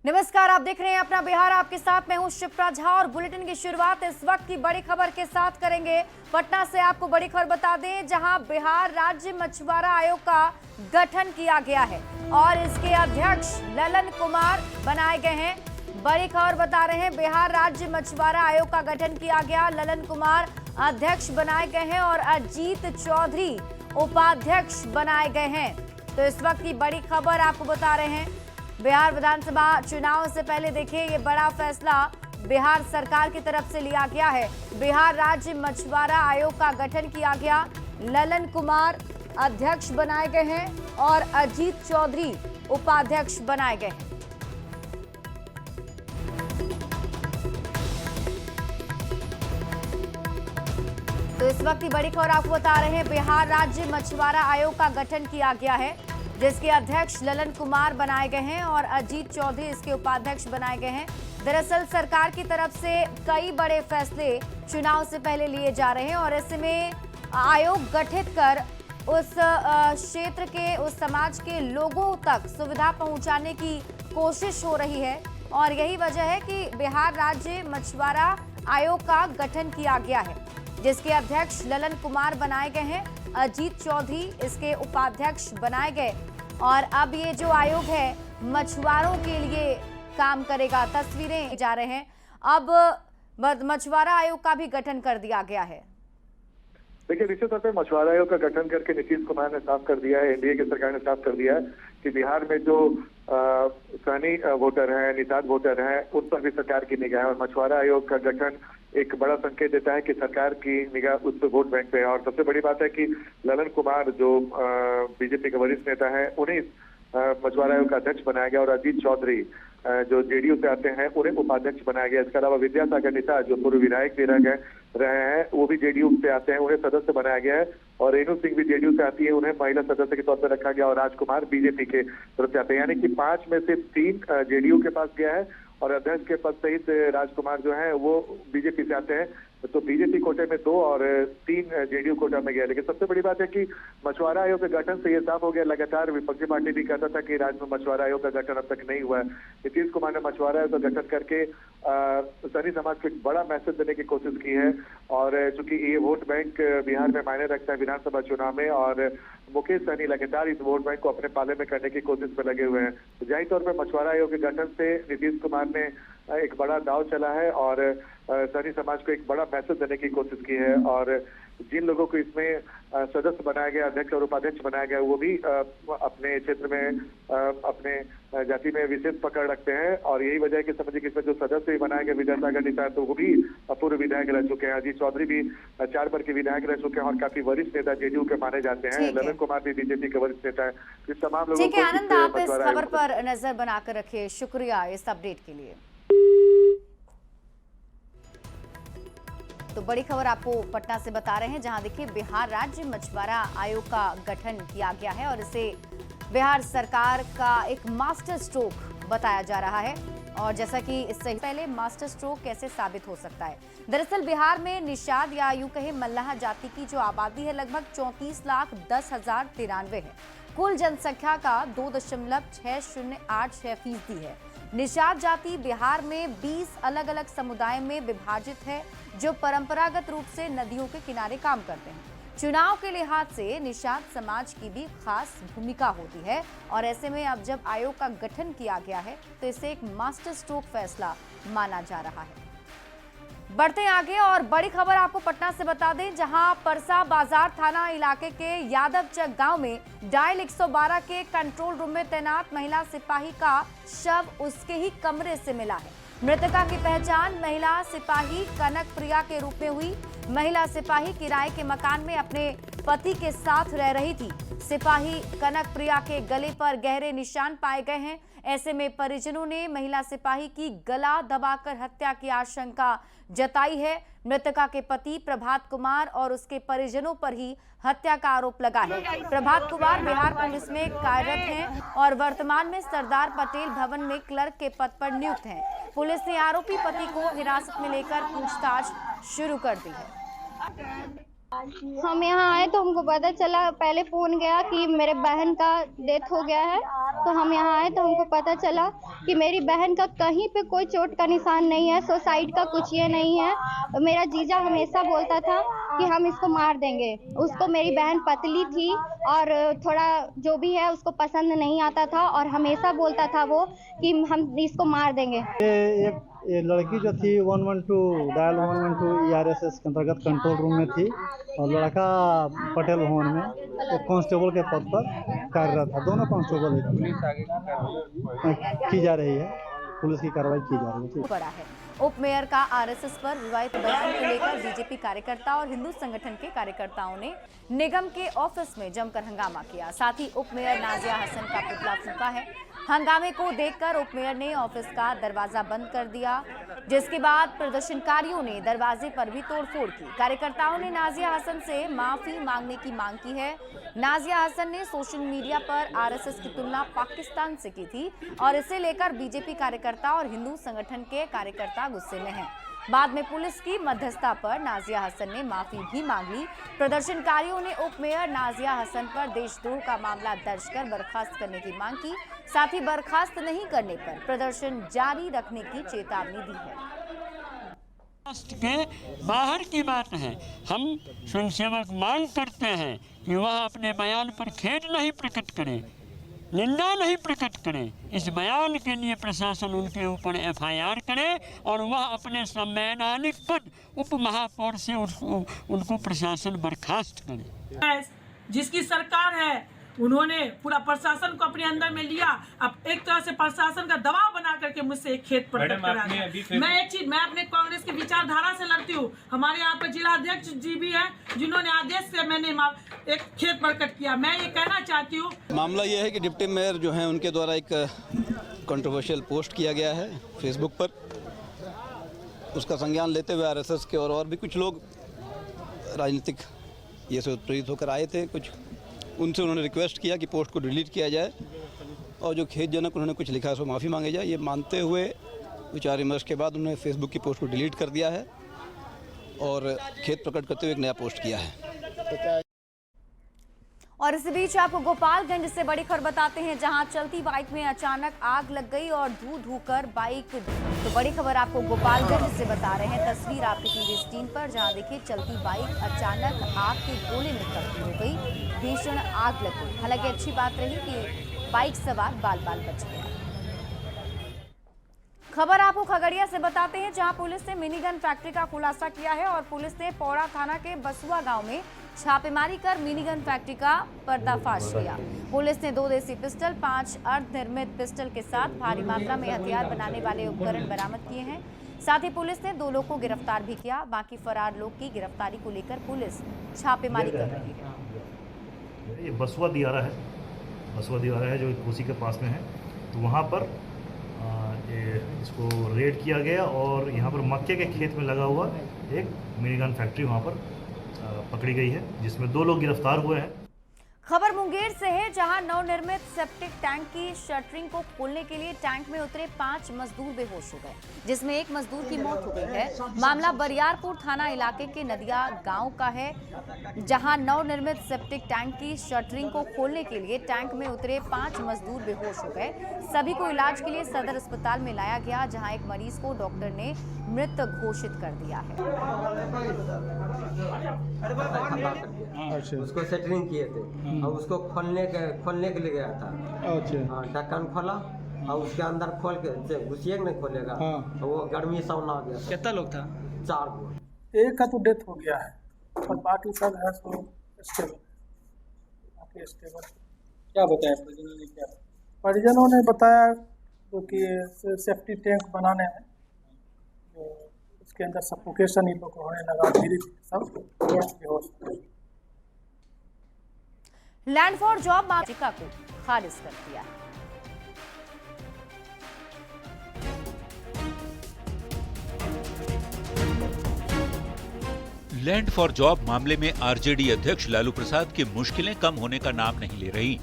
नमस्कार, आप देख रहे हैं अपना बिहार। आपके साथ मैं हूं शिप्रा झा और बुलेटिन की शुरुआत इस वक्त की बड़ी खबर के साथ करेंगे। पटना से आपको बड़ी खबर बता दें, जहां बिहार राज्य मछुआरा आयोग का गठन किया गया है और इसके अध्यक्ष ललन कुमार बनाए गए हैं। बड़ी खबर बता रहे हैं, बिहार राज्य मछुआरा आयोग का गठन किया गया, ललन कुमार अध्यक्ष बनाए गए हैं और अजीत चौधरी उपाध्यक्ष बनाए गए हैं। तो इस वक्त की बड़ी खबर आपको बता रहे हैं, बिहार विधानसभा चुनाव से पहले देखिए ये बड़ा फैसला बिहार सरकार की तरफ से लिया गया है। बिहार राज्य मछुआरा आयोग का गठन किया गया, ललन कुमार अध्यक्ष बनाए गए हैं और अजीत चौधरी उपाध्यक्ष बनाए गए हैं। तो इस वक्त की बड़ी खबर आपको बता रहे हैं, बिहार राज्य मछुआरा आयोग का गठन किया गया है, जिसके अध्यक्ष ललन कुमार बनाए गए हैं और अजीत चौधरी इसके उपाध्यक्ष बनाए गए हैं। दरअसल सरकार की तरफ से कई बड़े फैसले चुनाव से पहले लिए जा रहे हैं और ऐसे में आयोग गठित कर उस क्षेत्र के, उस समाज के लोगों तक सुविधा पहुंचाने की कोशिश हो रही है और यही वजह है कि बिहार राज्य मछुआरा आयोग का गठन किया गया है, जिसके अध्यक्ष ललन कुमार बनाए गए हैं, अजीत चौधरी इसके उपाध्यक्ष बनाए गए और अब ये जो आयोग है मछुआरों के लिए काम करेगा। तस्वीरें जा रहे हैं, अब मछुआरा आयोग का भी गठन कर दिया गया है। देखिए, निश्चित तौर पर मछुआरा आयोग का गठन करके नीतीश कुमार ने साफ कर दिया है, एनडीए की सरकार ने साफ कर दिया है कि बिहार में जो सैनी वोटर हैं, निषाद वोटर हैं, उन पर भी सरकार की निगाह है और मछुआरा आयोग का गठन एक बड़ा संकेत देता है कि सरकार की निगाह उस वोट बैंक पे है। और सबसे बड़ी बात है कि ललन कुमार जो बीजेपी के वरिष्ठ नेता हैं, उन्हें मछुआरा आयोग का अध्यक्ष बनाया गया और अजीत चौधरी जो जेडीयू से आते हैं उन्हें उपाध्यक्ष बनाया गया। इसके अलावा विद्यासागर निषाद जो पूर्व विधायक भी रहे हैं, वो भी जेडीयू से आते हैं, उन्हें सदस्य बनाया गया है और रेणु सिंह भी जेडीयू से आती है, उन्हें महिला सदस्य के तौर पर रखा गया और राजकुमार बीजेपी के तरफ से आते हैं। यानी कि 5 में से 3 जेडीयू के पास गया है और अध्यक्ष के पद सहित राजकुमार जो है वो बीजेपी से आते हैं। तो बीजेपी कोटे में 2 और 3 जेडीयू कोटा में गया। लेकिन सबसे बड़ी बात है कि मछुआरा आयोग के गठन से ये साफ हो गया, लगातार विपक्षी पार्टी भी कहता था कि राज्य में मछुआरा आयोग का गठन अब तक नहीं हुआ है। नीतीश कुमार ने मछुआरा आयोग का गठन करके सनी समाज को एक बड़ा मैसेज देने की कोशिश की है और चूंकि ये वोट बैंक बिहार में मायने रखता है विधानसभा चुनाव में और मुकेश सहनी लगातार इस वोट बैंक को अपने पाले में करने की कोशिश में लगे हुए हैं। तो जाहिर तौर पर मछुआरा आयोग के गठन से नीतीश कुमार ने एक बड़ा दाव चला है और सनी समाज को एक बड़ा मैसेज देने की कोशिश की है और जिन लोगों को इसमें सदस्य बनाया गया, अध्यक्ष और उपाध्यक्ष बनाया गया, वो भी अपने क्षेत्र में अपने जाति में विशेष पकड़ रखते हैं और यही वजह है कि समझिए कि इसमें जो सदस्य भी बनाए गए विद्यासागर निषाद, तो वो भी पूर्व विधायक रह चुके हैं। अजीत चौधरी भी 4 बार के विधायक रह चुके हैं और काफी वरिष्ठ नेता जेडीयू के माने जाते हैं। ललन कुमार भी बीजेपी के वरिष्ठ नेता है। इस तमाम लोगों को आनंद, आप इस खबर पर नजर बनाकर रखिए। शुक्रिया इस अपडेट के लिए। तो बड़ी खबर आपको पटना से बता रहे हैं, जहां देखिए बिहार राज्य मछुआरा आयोग का गठन किया गया है और इसे बिहार सरकार का एक मास्टर स्ट्रोक बताया जा रहा है। और जैसा कि इससे पहले मास्टर स्ट्रोक कैसे साबित हो सकता है, दरअसल बिहार में निषाद या यूं कहे मल्लाह जाति की जो आबादी है लगभग 34,10,093 है। कुल जनसंख्या का 2.6086% है। निषाद जाति बिहार में 20 अलग अलग समुदाय में विभाजित है, जो परंपरागत रूप से नदियों के किनारे काम करते हैं। चुनाव के लिहाज से निषाद समाज की भी खास भूमिका होती है और ऐसे में अब जब आयोग का गठन किया गया है तो इसे एक मास्टर स्ट्रोक फैसला माना जा रहा है। बढ़ते हैं आगे और बड़ी खबर आपको पटना से बता दें, जहां परसा बाजार थाना इलाके के यादवचक गांव में डायल 112 के कंट्रोल रूम में तैनात महिला सिपाही का शव उसके ही कमरे से मिला है। मृतका की पहचान महिला सिपाही कनक प्रिया के रूप में हुई। महिला सिपाही किराए के मकान में अपने पति के साथ रह रही थी। सिपाही कनक प्रिया के गले पर गहरे निशान पाए गए हैं। ऐसे में परिजनों ने महिला सिपाही की गला दबाकर हत्या की आशंका जताई है। मृतका के पति प्रभात कुमार और उसके परिजनों पर ही हत्या का आरोप लगा है। प्रभात कुमार बिहार पुलिस में कार्यरत हैं और वर्तमान में सरदार पटेल भवन में क्लर्क के पद पर नियुक्त हैं। पुलिस ने आरोपी पति को हिरासत में लेकर पूछताछ शुरू कर दी है। हम यहाँ आए तो हमको पता चला, पहले फोन गया कि मेरे बहन का डेथ हो गया है। तो हम यहाँ आए तो हमको पता चला कि मेरी बहन का कहीं पे कोई चोट का निशान नहीं है, सुसाइड का कुछ ये नहीं है। मेरा जीजा हमेशा बोलता था कि हम इसको मार देंगे। उसको मेरी बहन पतली थी और थोड़ा जो भी है उसको पसंद नहीं आता था और हमेशा बोलता था वो कि हम इसको मार देंगे। ये लड़की जो थी 112 डायल 112 ERSS के अंतर्गत कंट्रोल रूम में थी और लड़का पटेल भवन में एक कांस्टेबल के पद पर कार्यरत था। दोनों कांस्टेबल की जा रही है, पुलिस की कार्रवाई की जा रही है। बड़ा है उप मेयर का आरएसएस पर विवादित बयान को लेकर बीजेपी कार्यकर्ता और हिंदू संगठन के कार्यकर्ताओं ने निगम के ऑफिस में जमकर हंगामा किया। साथ ही उप मेयर नाजिया हसन का पुतला फूंका है। हंगामे को देखकर उप मेयर ने ऑफिस का दरवाजा बंद कर दिया, जिसके बाद प्रदर्शनकारियों ने दरवाजे पर भी तोड़फोड़ की। कार्यकर्ताओं ने नाजिया हसन से माफी मांगने की मांग की है। नाजिया हसन ने सोशल मीडिया पर आरएसएस की तुलना पाकिस्तान से की थी और इसे लेकर बीजेपी कार्यकर्ता और हिंदू संगठन के कार्यकर्ता गुस्से में हैं। बाद में पुलिस की मध्यस्थता पर नाजिया हसन ने माफी भी मांग ली। प्रदर्शनकारियों ने उप मेयर नाजिया हसन पर देशद्रोह का मामला दर्ज कर बर्खास्त करने की मांग की। साथ ही बर्खास्त नहीं करने पर प्रदर्शन जारी रखने की चेतावनी दी है। के बाहर की बात है। हम स्वयंसेवक मांग करते हैं कि वह अपने बयान पर खेद नहीं प्रकट करें, निंदा नहीं प्रकट करें। इस बयान के लिए प्रशासन उनके ऊपर FIR करे और वह अपने संवैधानिक पद उप महापौर से उनको प्रशासन बर्खास्त करे। जिसकी सरकार है उन्होंने पूरा प्रशासन को अपने अंदर में लिया। अब एक तरह से प्रशासन का दबाव बना करके मुझसे एक खेत प्रकट करा। मैं अपने कांग्रेस की विचारधारा से लड़ती हूँ। हमारे यहाँ पे जिला अध्यक्ष जी भी हैं जिन्होंने आदेश से मैंने एक खेत प्रकट किया। मैं ये कहना चाहती हूँ, मामला ये है कि डिप्टी मेयर जो है उनके द्वारा एक कंट्रोवर्शियल पोस्ट किया गया है फेसबुक पर। उसका संज्ञान लेते हुए RSS के और भी कुछ लोग राजनीतिक ये से उत्प्रेरित होकर आए थे। कुछ उनसे उन्होंने रिक्वेस्ट किया कि पोस्ट को डिलीट किया जाए और जो खेदजनक उन्होंने कुछ लिखा है उसको माफ़ी मांगी जाए। ये मानते हुए विचार विमर्श के बाद उन्होंने फेसबुक की पोस्ट को डिलीट कर दिया है और खेद प्रकट करते हुए एक नया पोस्ट किया है। और इस बीच आपको गोपालगंज से बड़ी खबर बताते हैं, जहां चलती बाइक में अचानक आग लग गई और धू कर बाइक। तो बड़ी खबर आपको गोपालगंज से बता रहे हैं। तस्वीर आपकी टीवी स्क्रीन पर, जहां देखिए चलती बाइक अचानक आग के गोले में तब्दील हो गई। भीषण आग लग गई। हालांकि अच्छी बात रही कि बाइक सवार बाल बच गया। खबर आपको खगड़िया से बताते हैं, जहां पुलिस ने मिनीगन फैक्ट्री का खुलासा किया है और पुलिस ने पौड़ा थाना के बसुआ गांव में छापेमारी कर मिनीगन फैक्ट्री का पर्दाफाश किया। पुलिस ने 2 देसी पिस्टल, 5 अर्धनिर्मित पिस्टल के साथ भारी मात्रा में हथियार बनाने वाले उपकरण बरामद किए हैं। साथ ही पुलिस ने 2 लोगों को गिरफ्तार भी किया। बाकी फरार लोग की गिरफ्तारी को लेकर पुलिस छापेमारी कर रही है। ये बसुआ दियारा है जो कोसी के पास में है। तो वहाँ पर इसको रेड किया गया और यहाँ पर मक्के के खेत में लगा हुआ एक मिनीगन फैक्ट्री वहाँ पर पकड़ी गई है, जिसमें 2 लोग गिरफ्तार हुए हैं। खबर मुंगेर से है, जहां नवनिर्मित सेप्टिक टैंक की शटरिंग को खोलने के लिए टैंक में उतरे 5 मजदूर बेहोश हो गए, जिसमें एक मजदूर की मौत हो गई है। मामला बरियारपुर थाना इलाके के नदिया गांव का है, जहां नवनिर्मित सेप्टिक टैंक की शटरिंग को खोलने के लिए टैंक में उतरे 5 मजदूर बेहोश हो गए। सभी को इलाज के लिए सदर अस्पताल में लाया गया, जहां एक मरीज को डॉक्टर ने मृत घोषित कर दिया है। उसको सेटरिंग किए थे और उसको खोलने के लिए गया था। अच्छा। हाँ, ढक्कन खोला और उसके अंदर खोल के घुसिए नहीं खोलेगा। हाँ। तो वो गर्मी सामना आ गया। कितना लोग था? 4 लोग। एक का तो डेथ हो गया है और बाकी सब है सो स्टेबल। क्या बताया परिजनों ने? क्या परिजनों ने बताया कि सेफ्टी टैंक बनाने में उसके अंदर सफोकेशन ही लोग होने लगा, धीरे सब बेहोश। लैंड फॉर जॉब याचिका को खारिज कर दिया है। लैंड फॉर जॉब मामले में आरजेडी अध्यक्ष लालू प्रसाद की मुश्किलें कम होने का नाम नहीं ले रही।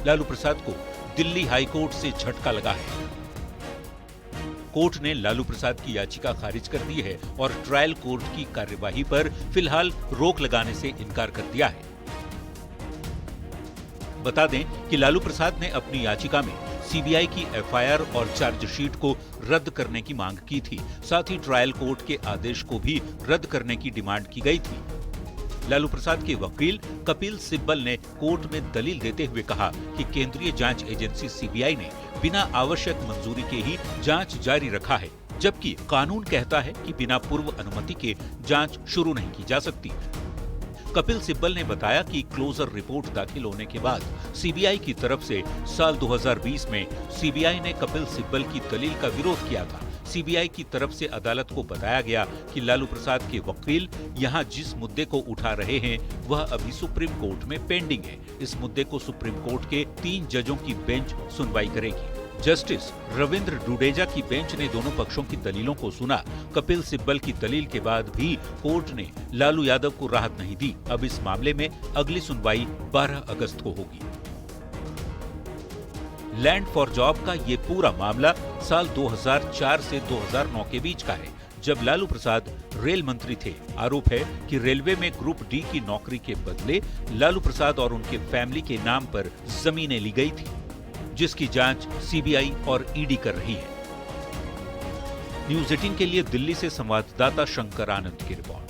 लालू प्रसाद को दिल्ली हाईकोर्ट से झटका लगा है। कोर्ट ने लालू प्रसाद की याचिका खारिज कर दी है और ट्रायल कोर्ट की कार्यवाही पर फिलहाल रोक लगाने से इनकार कर दिया है। बता दें कि लालू प्रसाद ने अपनी याचिका में सीबीआई की एफआईआर और चार्जशीट को रद्द करने की मांग की थी। साथ ही ट्रायल कोर्ट के आदेश को भी रद्द करने की डिमांड की गई थी। लालू प्रसाद के वकील कपिल सिब्बल ने कोर्ट में दलील देते हुए कहा कि केंद्रीय जांच एजेंसी सीबीआई ने बिना आवश्यक मंजूरी के ही जांच जारी रखा है, जबकि कानून कहता है कि बिना पूर्व अनुमति के जांच शुरू नहीं की जा सकती। कपिल सिब्बल ने बताया कि क्लोजर रिपोर्ट दाखिल होने के बाद सीबीआई की तरफ से साल 2020 में सीबीआई ने कपिल सिब्बल की दलील का विरोध किया था। सीबीआई की तरफ से अदालत को बताया गया कि लालू प्रसाद के वकील यहां जिस मुद्दे को उठा रहे हैं वह अभी सुप्रीम कोर्ट में पेंडिंग है। इस मुद्दे को सुप्रीम कोर्ट के 3 जजों की बेंच सुनवाई करेगी। जस्टिस रविंद्र डुडेजा की बेंच ने दोनों पक्षों की दलीलों को सुना। कपिल सिब्बल की दलील के बाद भी कोर्ट ने लालू यादव को राहत नहीं दी। अब इस मामले में अगली सुनवाई 12 अगस्त को होगी। लैंड फॉर जॉब का ये पूरा मामला साल 2004 से 2009 के बीच का है, जब लालू प्रसाद रेल मंत्री थे। आरोप है कि रेलवे में ग्रुप डी की नौकरी के बदले लालू प्रसाद और उनके फैमिली के नाम पर जमीनें ली गई थी, जिसकी जांच सीबीआई और ईडी कर रही है। न्यूज़ 18 के लिए दिल्ली से संवाददाता शंकर आनंद की रिपोर्ट।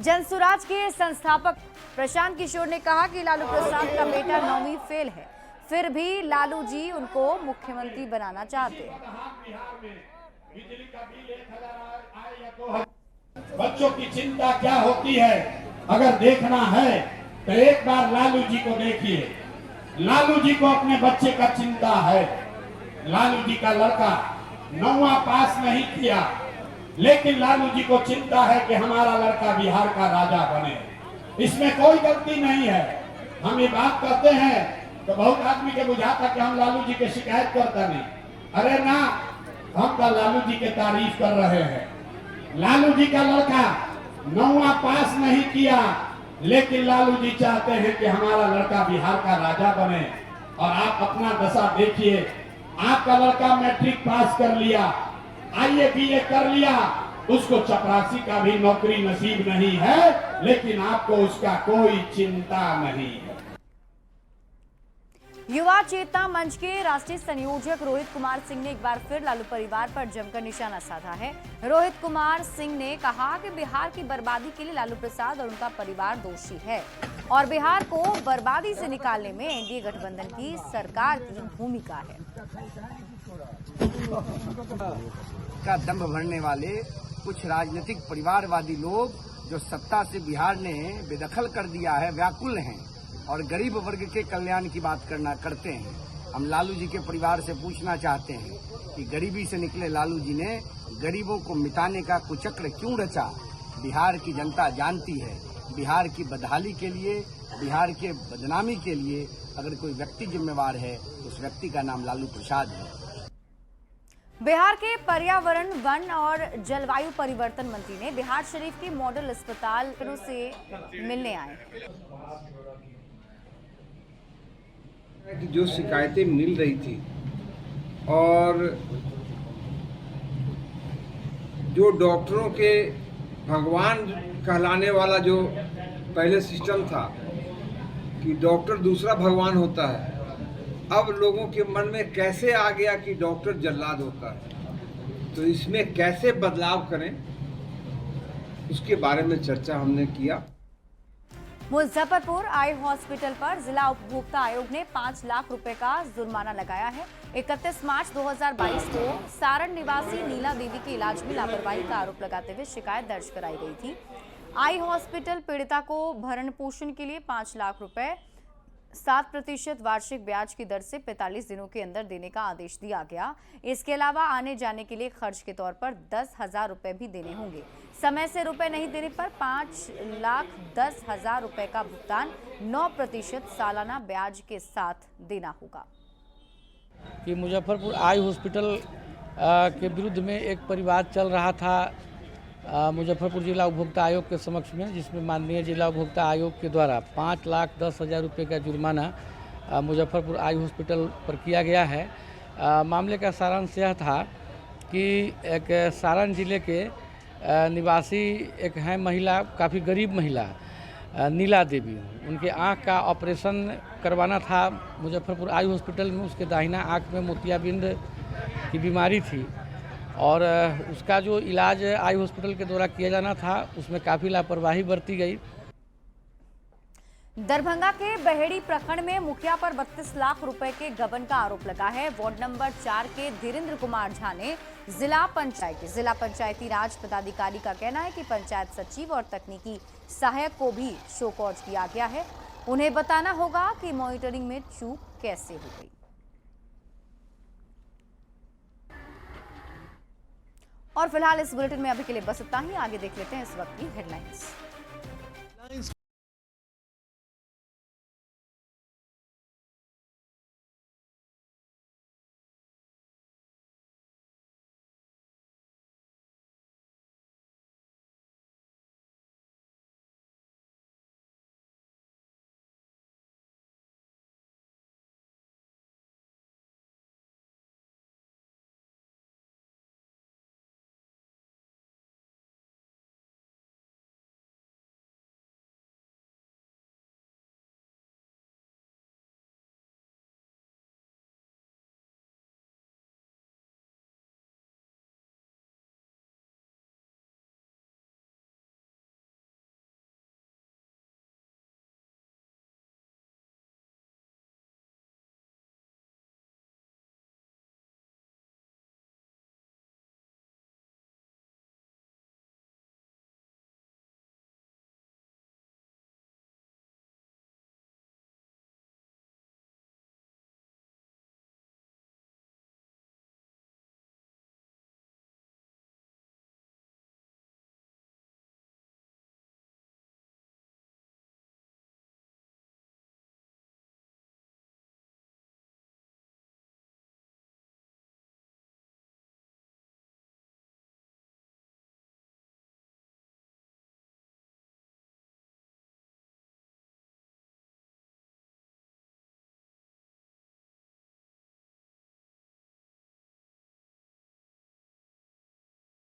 जनसुराज के संस्थापक प्रशांत किशोर ने कहा कि लालू प्रसाद का बेटा 9वीं फेल है, फिर भी लालू जी उनको मुख्यमंत्री बनाना चाहते हैं। बच्चों की चिंता क्या होती है अगर देखना है तो एक बार लालू जी को देखिए। लालू जी को अपने बच्चे का चिंता है। लालू जी का लड़का 9वां पास नहीं किया, लेकिन लालू जी को चिंता है कि हमारा लड़का बिहार का राजा बने। इसमें कोई गलती नहीं है। हम ये बात करते हैं तो बहुत आदमी के बुझाता कि हम लालू जी की शिकायत करता नहीं। अरे ना, हम तो लालू जी की तारीफ कर रहे हैं। लालू जी का लड़का 9वां पास नहीं किया, लेकिन लालू जी चाहते हैं कि हमारा लड़का बिहार का राजा बने। और आप अपना दशा देखिए, आपका लड़का मैट्रिक पास कर लिया, आईए बीए कर लिया, उसको चपरासी का भी नौकरी नसीब नहीं है, लेकिन आपको उसका कोई चिंता नहीं है। युवा चेतना मंच के राष्ट्रीय संयोजक रोहित कुमार सिंह ने एक बार फिर लालू परिवार पर जमकर निशाना साधा है। रोहित कुमार सिंह ने कहा कि बिहार की बर्बादी के लिए लालू प्रसाद और उनका परिवार दोषी है और बिहार को बर्बादी से निकालने में एनडीए गठबंधन की सरकार की भूमिका है। का दंभ भरने वाले कुछ राजनीतिक परिवारवादी लोग जो सत्ता से बिहार ने बेदखल कर दिया है, व्याकुल हैं और गरीब वर्ग के कल्याण की बात करते हैं। हम लालू जी के परिवार से पूछना चाहते हैं कि गरीबी से निकले लालू जी ने गरीबों को मिटाने का कुचक्र क्यों रचा। बिहार की जनता जानती है, बिहार की बदहाली के लिए, बिहार के बदनामी के लिए अगर कोई व्यक्ति जिम्मेवार है तो उस व्यक्ति का नाम लालू प्रसाद है। बिहार के पर्यावरण, वन और जलवायु परिवर्तन मंत्री ने बिहार शरीफ के मॉडल अस्पताल से मिलने आए। कि जो शिकायतें मिल रही थी और जो डॉक्टरों के भगवान कहलाने वाला जो पहले सिस्टम था कि डॉक्टर दूसरा भगवान होता है, अब लोगों के मन में कैसे आ गया कि डॉक्टर जल्लाद होता है। तो इसमें कैसे बदलाव करें, उसके बारे में चर्चा हमने किया। मुजफ्फरपुर आई हॉस्पिटल पर जिला उपभोक्ता आयोग ने 5 लाख रुपए का जुर्माना लगाया है। 31 मार्च 2022 को सारण निवासी नीला देवी के इलाज में लापरवाही का आरोप लगाते हुए शिकायत दर्ज कराई गई थी। आई हॉस्पिटल पीड़िता को भरण पोषण के लिए 5 लाख रुपए 7% वार्षिक ब्याज की दर से 45 दिनों के अंदर देने का आदेश दिया गया। इसके अलावा आने जाने के लिए खर्च के तौर पर 10,000 रुपए भी देने होंगे। समय से रुपए नहीं देने पर 5,10,000 रुपए का भुगतान 9% सालाना ब्याज के साथ देना होगा। कि मुजफ्फरपुर आई हॉस्पिटल के विरुद्ध में एक परिवाद चल रहा था मुजफ्फरपुर जिला उपभोक्ता आयोग के समक्ष में, जिसमें माननीय जिला उपभोक्ता आयोग के द्वारा 5,10,000 रुपये का जुर्माना मुजफ्फरपुर आई हॉस्पिटल पर किया गया है। मामले का सारांश यह था कि एक सारण जिले के निवासी एक हैं महिला, काफ़ी गरीब महिला, नीला देवी। उनके आँख का ऑपरेशन करवाना था मुजफ्फरपुर आई हॉस्पिटल में। उसके दाहिना आँख में मोतियाबिंद की बीमारी थी और उसका जो इलाज आई हॉस्पिटल के द्वारा किया जाना था उसमें काफ़ी लापरवाही बरती गई। दरभंगा के बहेड़ी प्रखंड में मुखिया पर 32 लाख रुपए के गबन का आरोप लगा है। वार्ड नंबर 4 के धीरेन्द्र कुमार झा ने जिला पंचायती राज पदाधिकारी का कहना है कि पंचायत सचिव और तकनीकी सहायक को भी शो कॉज किया गया है। उन्हें बताना होगा कि मॉनिटरिंग में चूक कैसे हो गई। और फिलहाल इस बुलेटिन में अभी के लिए बस इतना ही। आगे देख लेते हैं इस वक्त की हेडलाइंस।